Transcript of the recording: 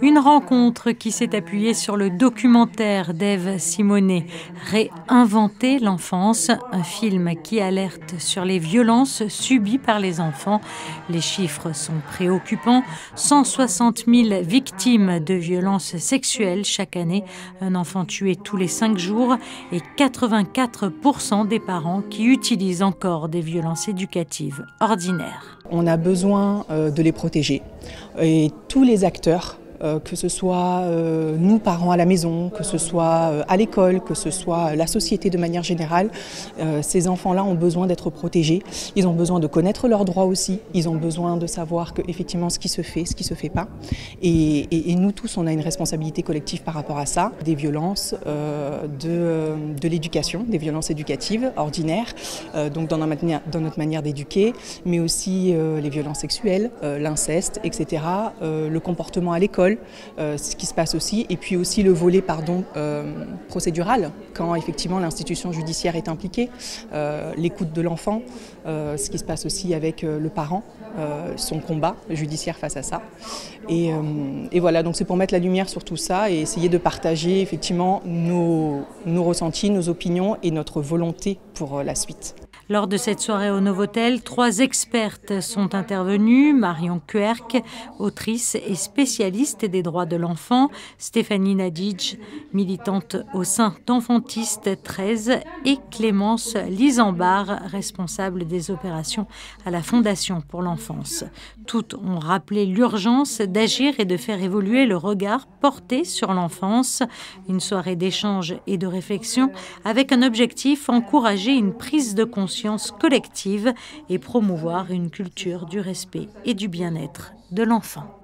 Une rencontre qui s'est appuyée sur le documentaire d'Ève Simonet, Réinventer l'enfance, un film qui alerte sur les violences subies par les enfants. Les chiffres sont préoccupants. 160 000 victimes de violences sexuelles chaque année, un enfant tué tous les 5 jours et 84% des parents qui utilisent encore des violences éducatives ordinaires. On a besoin de les protéger et tous les acteurs, que ce soit nous parents à la maison, que ce soit à l'école, que ce soit la société de manière générale, ces enfants-là ont besoin d'être protégés. Ils ont besoin de connaître leurs droits aussi. Ils ont besoin de savoir que effectivement ce qui se fait pas. Et nous tous, on a une responsabilité collective par rapport à ça. Des violences, de l'éducation, des violences éducatives ordinaires, donc dans notre manière d'éduquer, mais aussi les violences sexuelles, l'inceste, etc. Le comportement à l'école. Ce qui se passe aussi, et puis aussi le volet procédural, quand effectivement l'institution judiciaire est impliquée, l'écoute de l'enfant, ce qui se passe aussi avec le parent, son combat judiciaire face à ça. Et voilà, donc c'est pour mettre la lumière sur tout ça et essayer de partager effectivement nos ressentis, nos opinions et notre volonté pour la suite. Lors de cette soirée au Novotel, 3 expertes sont intervenues. Marion Querc, autrice et spécialiste des droits de l'enfant. Stéphanie Nadidj, militante au sein d'Enfantistes 13. Et Clémence Lisambard, responsable des opérations à la Fondation pour l'enfance. Toutes ont rappelé l'urgence d'agir et de faire évoluer le regard porté sur l'enfance. Une soirée d'échange et de réflexion avec un objectif, encourager une prise de conscience collective et promouvoir une culture du respect et du bien-être de l'enfant.